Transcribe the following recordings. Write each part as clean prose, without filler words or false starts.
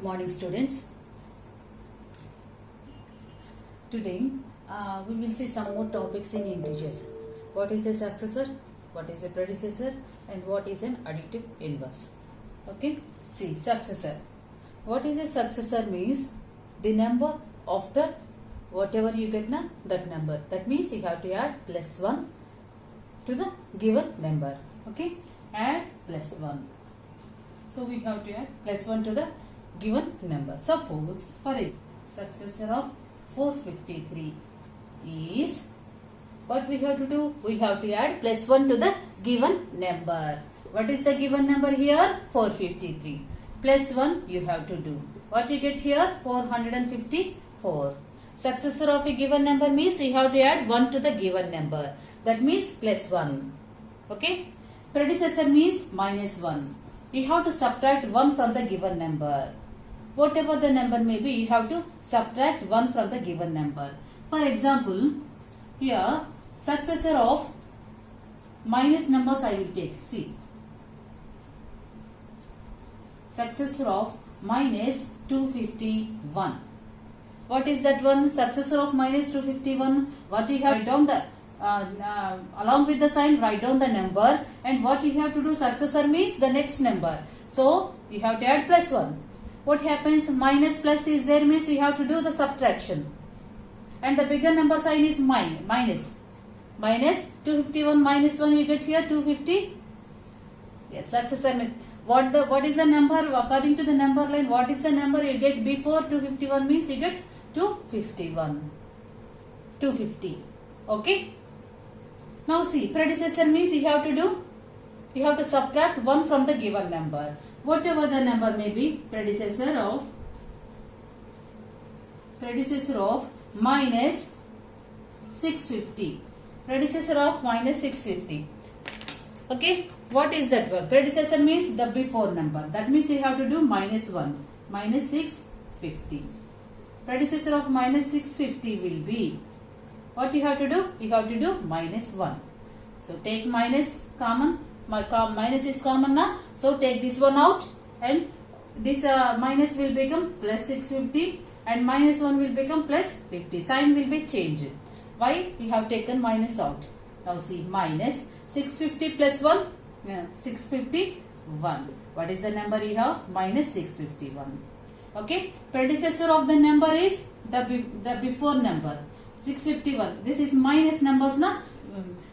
Good morning, students. Today we will see some more topics in integers. What is a successor, what is a predecessor, and what is an additive inverse. Okay, see successor. What is a successor means the number after whatever you get na, that number. That means you have to add plus 1 to the given number. Okay, add plus 1. So we have to add plus 1 to the given number. Suppose for it, successor of 453 is, what we have to do? We have to add plus 1 to the given number. What is the given number here? 453. Plus 1 you have to do. What you get here? 454. Successor of a given number means you have to add 1 to the given number. That means plus 1. Okay. Predecessor means minus 1. You have to subtract 1 from the given number. Whatever the number may be, you have to subtract 1 from the given number. For example, here successor of minus numbers I will take. See, successor of minus 251. What is that one? Successor of minus 251. What you have down the along with the sign, write down the number, and what you have to do, successor means the next number. So you have to add plus 1. What happens? Minus plus is there means you have to do the subtraction. And the bigger number sign is minus. Minus 251 minus 1 you get here 250. Yes, successor means what is the number according to the number line? What is the number you get before 251 means you get 251. 250. Okay. Now see, predecessor means you have to subtract 1 from the given number. Whatever the number may be, predecessor of minus 650. Predecessor of minus 650. Okay. What is that one? Predecessor means the before number. That means you have to do minus 1. Minus 650. Predecessor of minus 650 will be, what you have to do? You have to do minus 1. So take minus common. Minus is common now. So take this one out, and this minus will become plus 650, and minus 1 will become plus 50. Sign will be changed. Why? You have taken minus out. Now see, minus 650 plus 1, 651. What is the number you have? Minus 651. Okay. Predecessor of the number is the before number. 651. This is minus numbers na.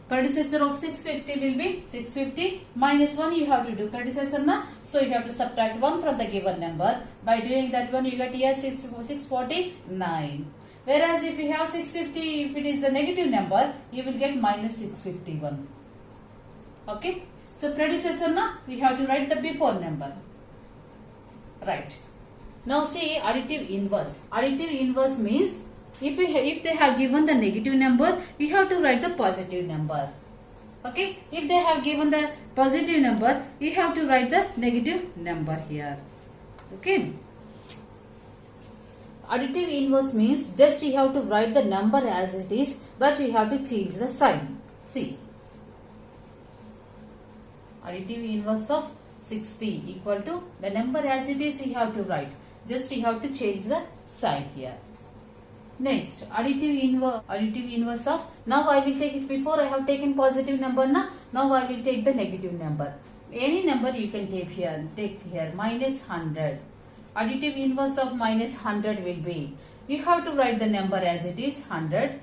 Predecessor of 650 will be 650 minus 1 you have to do predecessor na. So you have to subtract 1 from the given number. By doing that one you get here 649. Whereas if you have 650, if it is the negative number, you will get minus 651. Okay. So predecessor na, we have to write the before number. Right. Now see additive inverse. Additive inverse means if they have given the negative number, you have to write the positive number. Okay. If they have given the positive number, you have to write the negative number here. Okay. Additive inverse means just you have to write the number as it is, but you have to change the sign. See. Additive inverse of 60 equal to the number as it is you have to write. Just you have to change the sign here. Next, additive inverse of, now I will take it, before I have taken positive number now I will take the negative number. Any number you can take here, minus 100. Additive inverse of minus 100 will be, you have to write the number as it is 100.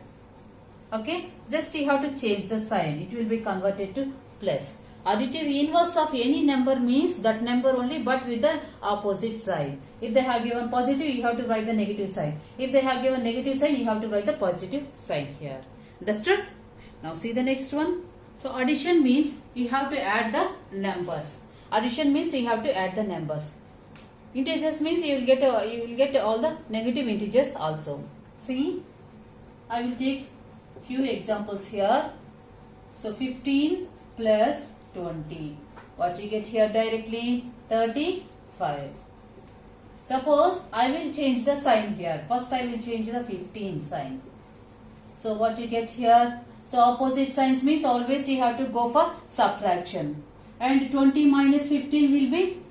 Okay, just you have to change the sign, it will be converted to plus. Additive inverse of any number means that number only, but with the opposite sign. If they have given positive, you have to write the negative sign. If they have given negative sign, you have to write the positive sign here. Understood? Now see the next one. So addition means you have to add the numbers. Addition means you have to add the numbers. Integers means you will get all the negative integers also. See, I will take few examples here. So 15 plus 20. What you get here directly? 35. Suppose I will change the sign here. First I will change the 15 sign. So what you get here? So opposite signs means always you have to go for subtraction. And 20 minus 15 will be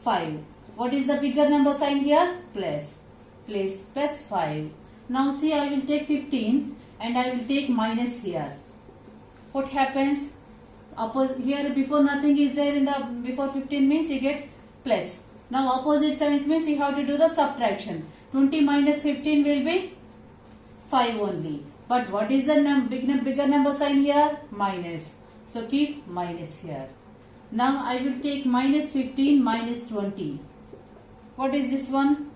5. What is the bigger number sign here? Plus. Place plus 5. Now see, I will take 15 and I will take minus here. What happens? Here before nothing is there in the before 15 means you get plus. Now opposite signs means you have to do the subtraction. 20 minus 15 will be 5 only. But what is the bigger number sign here? Minus. So keep minus here. Now I will take minus 15 minus 20. What is this one?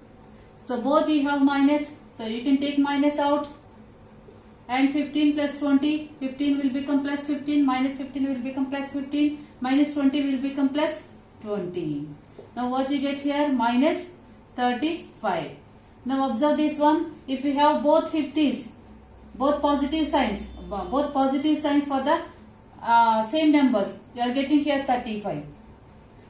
So both you have minus. So you can take minus out. And 15 plus 20. 15 will become plus 15. Minus 15 will become plus 15. Minus 20 will become plus 20. Now what you get here? Minus 35. Now observe this one. If you have both 50s, both positive signs for the same numbers, you are getting here 35.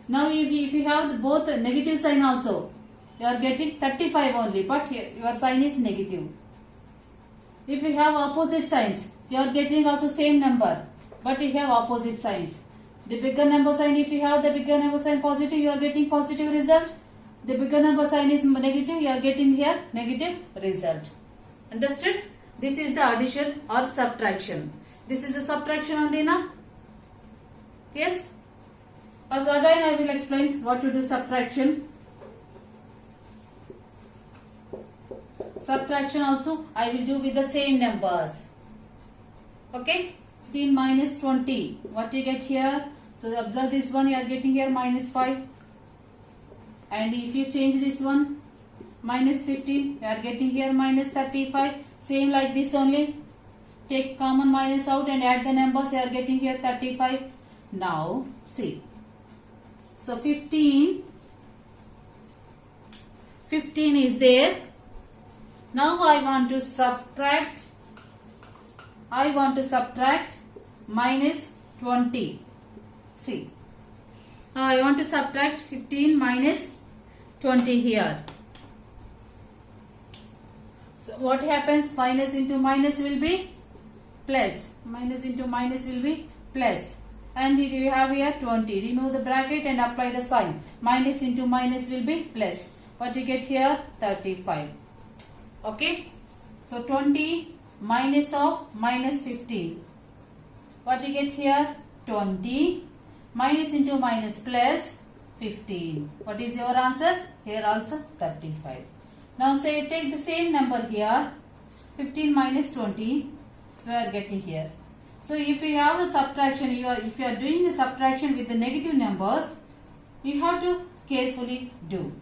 Now if you have both negative sign also, you are getting 35 only, but your sign is negative. If you have opposite signs, you are getting also same number, but you have opposite signs. The bigger number sign, if you have the bigger number sign positive, you are getting positive result. The bigger number sign is negative, you are getting here negative result. Understood? This is the addition or subtraction. This is the subtraction only now. Yes? So again I will explain what to do subtraction. Subtraction also I will do with the same numbers. Okay? 15 minus 20. What you get here? So observe this one, you are getting here minus 5. And if you change this one, minus 15, you are getting here minus 35. Same like this only. Take common minus out and add the numbers, you are getting here 35. Now see. So 15 is there. Now I want to subtract minus 20. See. Now I want to subtract 15 minus 20 here. So what happens? Minus into minus will be plus. Minus into minus will be plus. And you have here 20. Remove the bracket and apply the sign. Minus into minus will be plus. What you get here? 35. Okay. So 20 minus of minus 15. What you get here? 20. Minus into minus plus 15. What is your answer? Here also 35. Now say take the same number here. 15 minus 20. So you are getting here. So if you have the subtraction, if you are doing the subtraction with the negative numbers, you have to carefully do.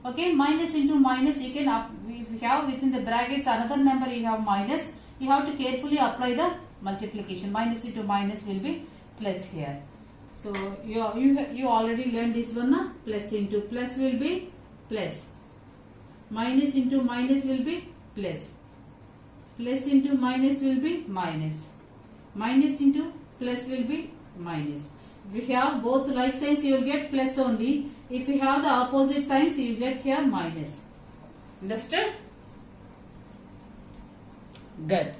Okay, minus into minus, you can if you have within the brackets another number you have minus, you have to carefully apply the multiplication. Minus into minus will be plus here. So you already learned this one, na? Plus into plus will be plus. Minus into minus will be plus. Plus into minus will be minus. Minus into plus will be minus. If you have both like signs, you will get plus only. If you have the opposite signs, you will get here minus. Understood? Good.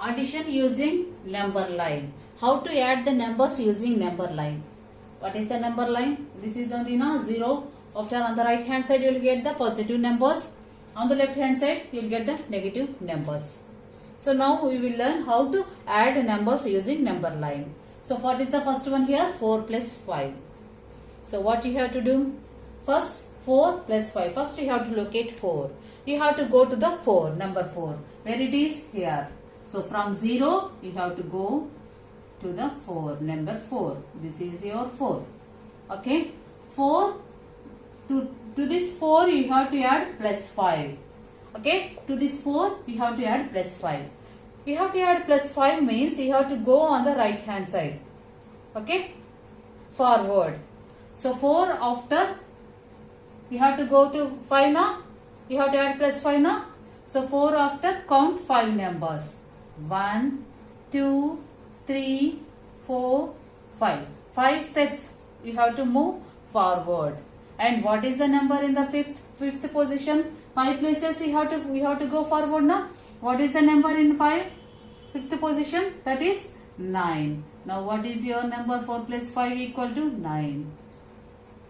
Addition using number line. How to add the numbers using number line? What is the number line? This is only now 0. After on the right hand side you will get the positive numbers. On the left hand side you will get the negative numbers. So now we will learn how to add numbers using number line. So what is the first one here? 4 plus 5. So what you have to do? First 4 plus 5. First you have to locate 4. You have to go to the 4, number 4. Where it is? Here. So from 0 you have to go to the 4, number 4. This is your 4. Okay. 4 to this 4 you have to add plus 5. Okay. To this 4 you have to add plus 5. You have to add plus 5 means you have to go on the right hand side. Okay. Forward. So 4 after you have to go to 5 now. You have to add plus 5 now. So 4 after count 5 numbers. 1, 2, 3, 4, 5. 5 steps you have to move forward. And what is the number in the fifth position? 5 places you have to go forward now. What is the number in 5? Fifth position, that is 9. Now what is your number? 4 plus 5 equal to 9.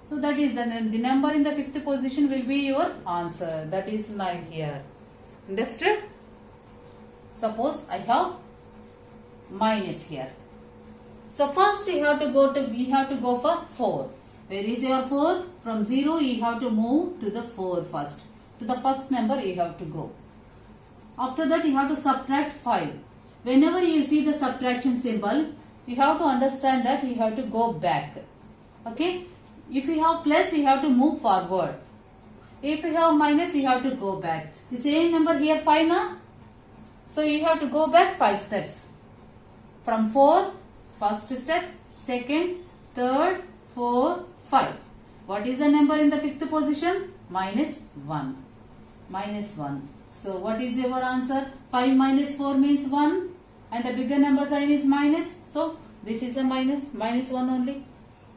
So that is the number in the fifth position will be your answer. That is 9 here. Understood? Suppose I have minus here. So first you have to go for 4. Where is your 4? From 0 you have to move to the 4 first. To the first number you have to go. After that you have to subtract 5. Whenever you see the subtraction symbol, you have to understand that you have to go back. Okay? If you have plus, you have to move forward. If you have minus, you have to go back. The same number here 5 na? So you have to go back 5 steps. From 4, first step, second, third, 4, 5. What is the number in the fifth position? Minus 1. Minus 1. So what is your answer? 5 minus 4 means 1. And the bigger number sign is minus. So this is a minus 1 only.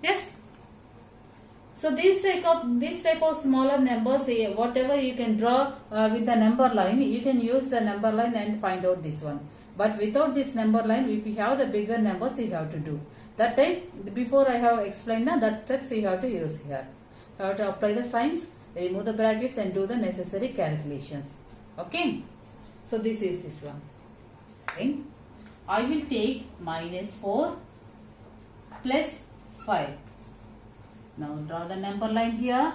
Yes. So this type of smaller numbers, whatever you can draw with the number line, you can use the number line and find out this one. But without this number line, if you have the bigger numbers, you have to do. That time, before I have explained that steps you have to use here. You have to apply the signs, remove the brackets and do the necessary calculations. Okay. So this is this one. Okay. I will take minus 4 plus 5. Now draw the number line here.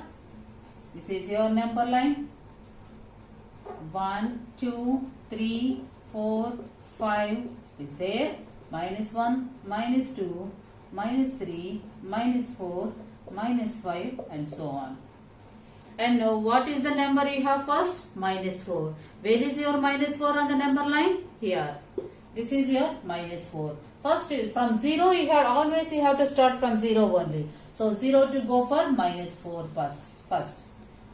This is your number line. 1, 2, 3, 4, 5 is there. Minus 1, minus 2, minus 3, minus 4, minus 5 and so on. And now what is the number you have first? Minus 4. Where is your minus 4 on the number line? Here. This is your minus 4. First from 0 you have to start from 0 only. So 0 to go for minus 4 first.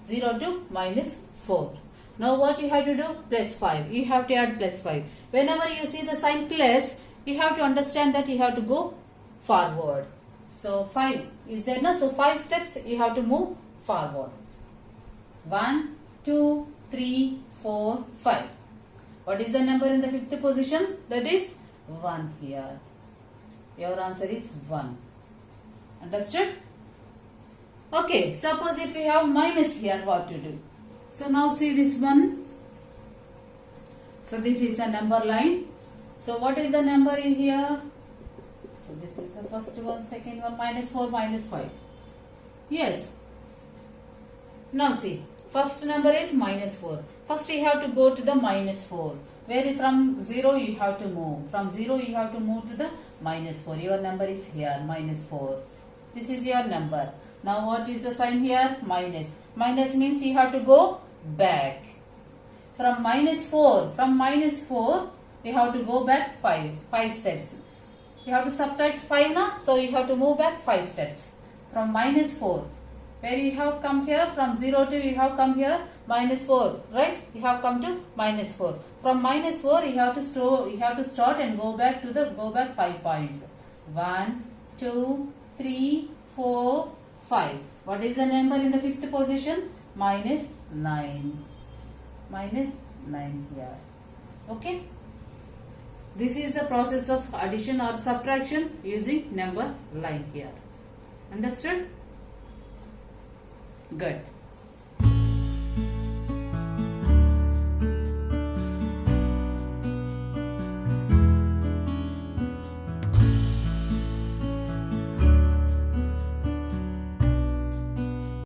0 to minus 4. Now what you have to do? Plus 5. You have to add plus 5. Whenever you see the sign plus, you have to understand that you have to go forward. So 5 is there now? So 5 steps you have to move forward. 1, 2, 3, 4, 5. What is the number in the fifth position? That is 1 here. Your answer is 1. Understood? Okay, suppose if we have minus here, what to do? So now see this one. So this is a number line. So what is the number in here? So this is the first one, second one, minus 4, minus 5. Yes. Now see, first number is minus 4. First you have to go to the minus 4. Where from 0 you have to move. From 0 you have to move to the minus 4. Your number is here, minus 4. This is your number. Now what is the sign here? Minus. Minus means you have to go back. From minus 4 you have to go back 5 steps. You have to subtract 5 now. So you have to move back 5 steps. From minus 4. Where you have come here? From 0 to you have come here minus 4. Right? You have come to minus 4. From minus 4 you have to start and go back 5 points. 1, 2, 3, 4, 5. What is the number in the fifth position? Minus 9. Minus 9 here. Okay. This is the process of addition or subtraction using number line here. Understood? Good.